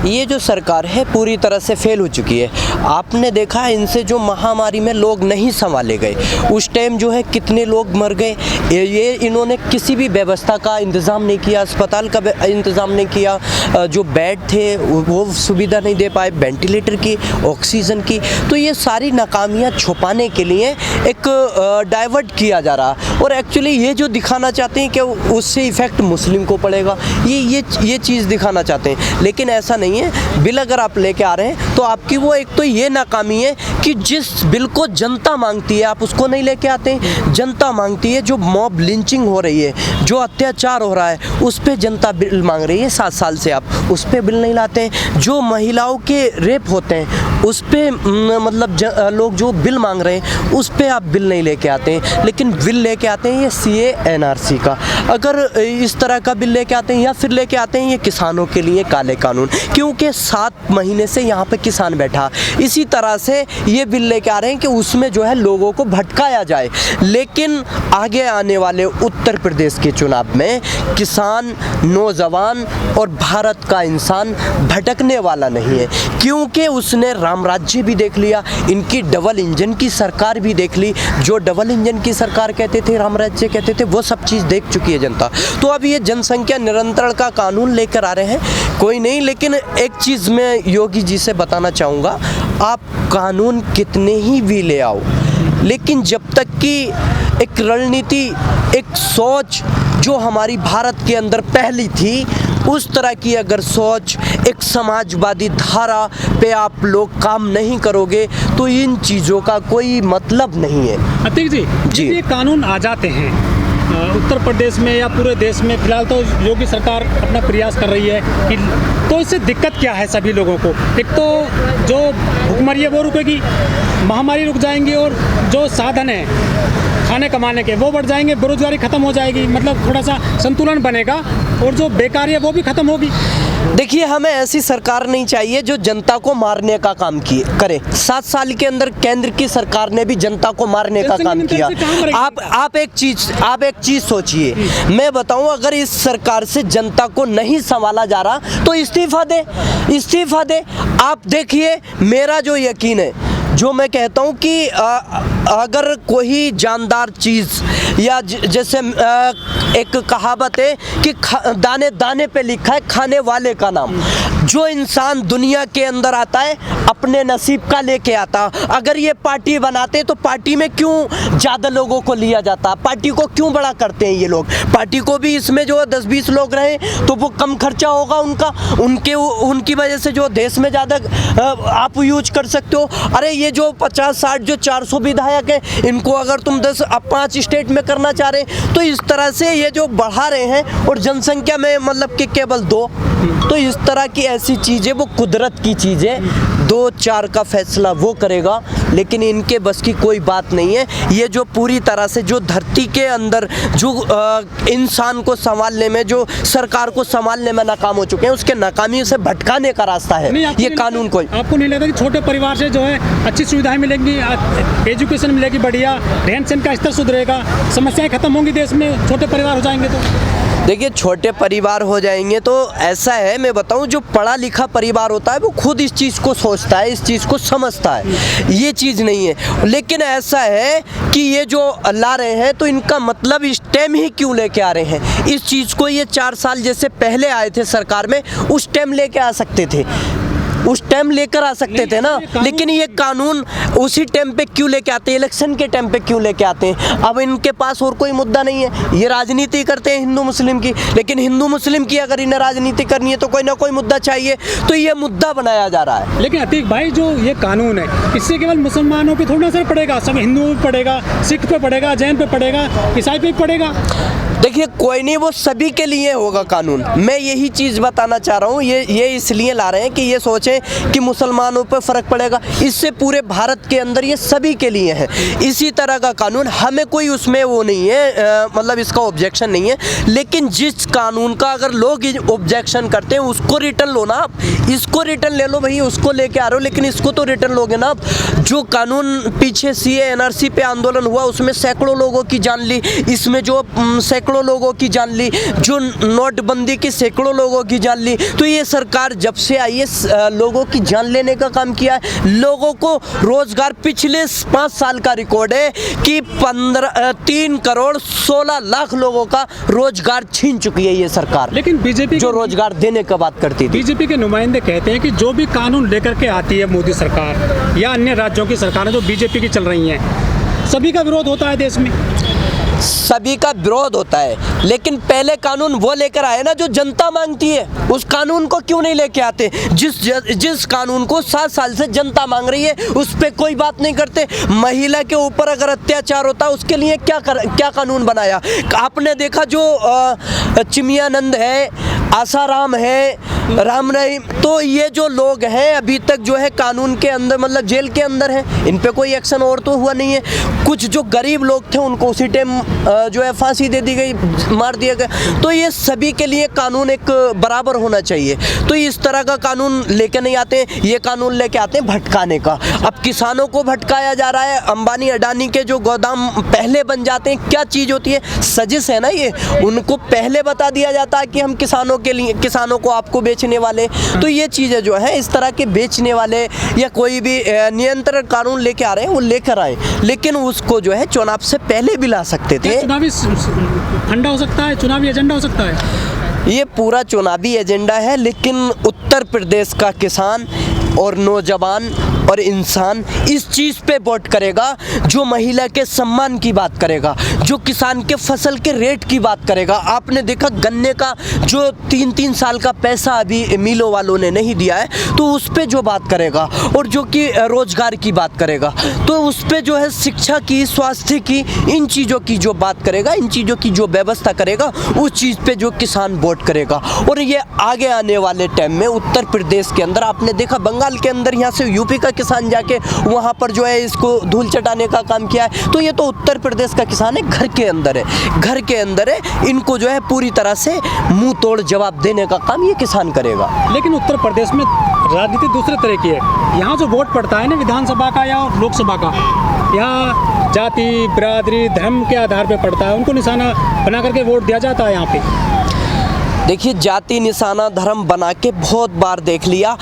ये जो सरकार है पूरी तरह से फेल हो चुकी है। आपने देखा है इनसे जो महामारी में लोग नहीं संभाले गए, उस टाइम जो है कितने लोग मर गए। ये इन्होंने किसी भी व्यवस्था का इंतज़ाम नहीं किया, अस्पताल का इंतज़ाम नहीं किया, जो बेड थे वो सुविधा नहीं दे पाए, वेंटिलेटर की, ऑक्सीजन की। तो ये सारी नाकामियाँ छुपाने के लिए एक डाइवर्ट किया जा रहा, और एक्चुअली ये जो दिखाना चाहते हैं कि उससे इफ़ेक्ट मुस्लिम को पड़ेगा, ये चीज़ दिखाना चाहते हैं। लेकिन ऐसा नहीं है। बिल अगर आप लेके आ रहे हैं तो आपकी वो एक तो ये नाकामी है कि जिस बिल को जनता मांगती है आप उसको नहीं लेके आते हैं। जनता मांगती है, जो मॉब लिंचिंग हो रही है, जो अत्याचार हो रहा है, उस पर जनता बिल मांग रही है 7 साल से, आप उस पर बिल नहीं लाते हैं। जो महिलाओं के रेप होते हैं उस पर मतलब लोग जो बिल मांग रहे हैं उस पर आप बिल नहीं लेके आते हैं, लेकिन बिल लेके आते हैं ये CA NRC का। अगर इस तरह का बिल लेके आते हैं या फिर लेके आते हैं ये किसानों के लिए काले कानून, क्योंकि 7 महीने से यहाँ पे किसान बैठा। इसी तरह से ये बिल लेके आ रहे हैं कि उसमें जो है लोगों को भटकाया जाए। लेकिन आगे आने वाले उत्तर प्रदेश के चुनाव में किसान, नौजवान और भारत का इंसान भटकने वाला नहीं है, क्योंकि उसने राम राज्य भी देख लिया, इनकी डबल इंजन की सरकार भी देख ली। जो डबल इंजन की सरकार कहते थे, राम राज्य कहते थे, वो सब चीज़ देख चुकी है जनता। तो अब ये जनसंख्या नियंत्रण का कानून लेकर आ रहे हैं, कोई नहीं। लेकिन एक चीज़ मैं योगी जी से बताना चाहूँगा, आप कानून कितने ही भी ले आओ, लेकिन जब तक कि एक रणनीति, एक सोच जो हमारी भारत के अंदर पहली थी, उस तरह की अगर सोच, एक समाजवादी धारा पे आप लोग काम नहीं करोगे तो इन चीज़ों का कोई मतलब नहीं है। अतीक जी, ये कानून आ जाते हैं उत्तर प्रदेश में या पूरे देश में, फिलहाल तो योगी सरकार अपना प्रयास कर रही है कि, तो इससे दिक्कत क्या है सभी लोगों को? एक तो जो भुखमरी है वो रुकेगी, महामारी रुक जाएंगी, और जो साधन है खाने कमाने के वो बढ़ जाएंगे, बेरोजगारी खत्म हो जाएगी, मतलब थोड़ा सा संतुलन बनेगा, और जो बेकारी है वो भी खत्म होगी। देखिए, हमें ऐसी सरकार नहीं चाहिए जो जनता को मारने का काम करे। 7 साल के अंदर केंद्र की सरकार ने भी जनता को मारने का काम किया। आप एक चीज सोचिए, मैं बताऊं, अगर इस सरकार से जनता को नहीं संभाला जा रहा तो इस्तीफा दे। आप देखिए, मेरा जो यकीन है, जो मैं कहता हूँ कि अगर कोई जानदार चीज़, या जैसे एक कहावत है कि दाने दाने पे लिखा है खाने वाले का नाम। जो इंसान दुनिया के अंदर आता है अपने नसीब का लेके आता। अगर ये पार्टी बनाते तो पार्टी में क्यों ज़्यादा लोगों को लिया जाता, पार्टी को क्यों बड़ा करते हैं ये लोग? पार्टी को भी इसमें जो 10-20 लोग रहे तो वो कम खर्चा होगा उनकी वजह से जो देश में ज़्यादा आप यूज कर सकते हो। अरे ये जो 50-60 जो 400 विधायक है, इनको अगर तुम 5 स्टेट में करना चाह रहे, तो इस तरह से ये जो बढ़ा रहे हैं, और जनसंख्या में मतलब कि केवल 2, तो इस तरह की ऐसी चीज़ें, वो कुदरत की चीज़ें, 2-4 का फैसला वो करेगा, लेकिन इनके बस की कोई बात नहीं है। ये जो पूरी तरह से जो धरती के अंदर जो इंसान को संभालने में, जो सरकार को संभालने में नाकाम हो चुके हैं, उसके नाकामी से भटकाने का रास्ता है ये कानून। कोई आपको नहीं लगता कि छोटे परिवार से जो है अच्छी सुविधाएं मिलेंगी, एजुकेशन मिलेगी, बढ़िया रहन सहन का स्तर सुधरेगा, समस्याएं खत्म होंगी देश में, छोटे परिवार हो जाएंगे तो? देखिए, छोटे परिवार हो जाएंगे तो ऐसा है, मैं बताऊं, जो पढ़ा लिखा परिवार होता है वो खुद इस चीज़ को सोचता है, इस चीज़ को समझता है, ये चीज़ नहीं है। लेकिन ऐसा है कि ये जो ला रहे हैं तो इनका मतलब इस टाइम ही क्यों लेके आ रहे हैं इस चीज़ को? ये 4 साल जैसे पहले आए थे सरकार में, उस टाइम लेके आ सकते थे, उस टाइम लेकर आ सकते थे ना। लेकिन ये कानून उसी टाइम पे क्यों लेके आते हैं, इलेक्शन के टाइम पे क्यों लेके आते हैं? अब इनके पास और कोई मुद्दा नहीं है, ये राजनीति करते हैं हिंदू मुस्लिम की, लेकिन हिंदू मुस्लिम की अगर इन्हें राजनीति करनी है तो कोई ना कोई मुद्दा चाहिए, तो ये मुद्दा बनाया जा रहा है। लेकिन अतीक भाई, जो ये कानून है, इससे केवल मुसलमानों पे थोड़ा असर पड़ेगा, सब हिंदुओं पे पड़ेगा, सिख पे पड़ेगा, जैन पे पड़ेगा, ईसाई पे पड़ेगा। देखिए, कोई नहीं, वो सभी के लिए होगा कानून। मैं यही चीज़ बताना चाह रहा हूँ, ये इसलिए ला रहे हैं कि ये सोचें कि मुसलमानों पर फ़र्क पड़ेगा, इससे पूरे भारत के अंदर ये सभी के लिए है इसी तरह का कानून। हमें कोई उसमें वो नहीं है, मतलब इसका ऑब्जेक्शन नहीं है, लेकिन जिस कानून का अगर लोग ऑब्जेक्शन करते हैं उसको रिटर्न लो ना आप, इसको रिटर्न ले लो भाई, उसको लेके आ रहे हो, लेकिन इसको तो रिटर्न लोगे ना आप। जो कानून पीछे CA NRC पे आंदोलन हुआ उसमें सैकड़ों लोगों की जान ली, इसमें जो सैकड़ों लोगों की जान ली, जो नोटबंदी की सैकड़ों लोगों की जान ली। तो ये सरकार जब से आई है लोगों की जान लेने का काम किया है। लोगों को रोजगार, पिछले 5 साल का रिकॉर्ड है कि 3 करोड़ 16 लाख लोगों का रोजगार छीन चुकी है ये सरकार। लेकिन बीजेपी जो रोजगार देने का बात करती थी, बीजेपी के नुमाइंदे कहते हैं कि जो भी कानून लेकर के आती है मोदी सरकार या अन्य राज्यों की सरकारें जो बीजेपी की चल रही हैं, सभी का विरोध होता है देश में। सभी का विरोध होता है, लेकिन पहले कानून वो लेकर आए ना जो जनता मांगती है। उस कानून को क्यों नहीं लेके आते? जिस कानून को 7 साल से जनता मांग रही है उस पे कोई बात नहीं करते। महिला के ऊपर अगर अत्याचार होता है उसके लिए क्या कानून बनाया? आपने देखा जो चिमयानंद है, आसाराम है, राम रहीम, तो ये जो लोग हैं अभी तक जो है कानून के अंदर, मतलब जेल के अंदर हैं। इन पे कोई एक्शन और तो हुआ नहीं है। कुछ जो गरीब लोग थे उनको उसी टाइम जो है फांसी दे दी गई, मार दिया गया। तो ये सभी के लिए कानून एक बराबर होना चाहिए। तो इस तरह का कानून लेके नहीं आते, ये कानून लेके आते हैं भटकाने का। अब किसानों को भटकाया जा रहा है। अंबानी अडानी के जो गोदाम पहले बन जाते हैं, क्या चीज़ होती है? सजिश है ना ये। उनको पहले बता दिया जाता है कि हम किसानों के लिए, किसानों को आपको बेचने वाले। तो ये चीज़ें जो है इस तरह के बेचने वाले या कोई भी नियंत्रण कानून लेके आ रहे हैं वो लेकर आए, लेकिन उसको जो है चुनाव से पहले भी ला सकते थे। चुनावी फंडा हो सकता है, चुनावी एजेंडा हो सकता है। ये पूरा चुनावी एजेंडा है, लेकिन उत्तर प्रदेश का किसान और नौजवान और इंसान इस चीज़ पे वोट करेगा जो महिला के सम्मान की बात करेगा, जो किसान के फसल के रेट की बात करेगा। आपने देखा गन्ने का जो 3-3 साल का पैसा अभी मिलों वालों ने नहीं दिया है, तो उस पे जो बात करेगा, और जो कि रोजगार की बात करेगा, तो उस पे जो है शिक्षा की, स्वास्थ्य की, इन चीज़ों की जो बात करेगा, इन चीज़ों की जो व्यवस्था करेगा, उस चीज़ पे जो किसान वोट करेगा। और ये आगे आने वाले टाइम में उत्तर प्रदेश के अंदर आपने देखा, बंगाल के अंदर, यहाँ से यूपी का किसान जाके वहाँ पर जो है इसको धूल चटाने का काम किया है। तो ये तो उत्तर प्रदेश का किसान है, घर के अंदर है, घर के अंदर है। इनको जो है पूरी तरह से मुंह तोड़ जवाब देने का काम ये किसान करेगा। लेकिन उत्तर प्रदेश में राजनीति दूसरे तरह की है। यहाँ जो वोट पड़ता है ना विधानसभा का या लोकसभा का, यहाँ जाति, बिरादरी, धर्म के आधार पर पड़ता है। उनको निशाना बना करके वोट दिया जाता है यहाँ पे। देखिए, जाति निशाना धर्म बना के बहुत बार देख लिया।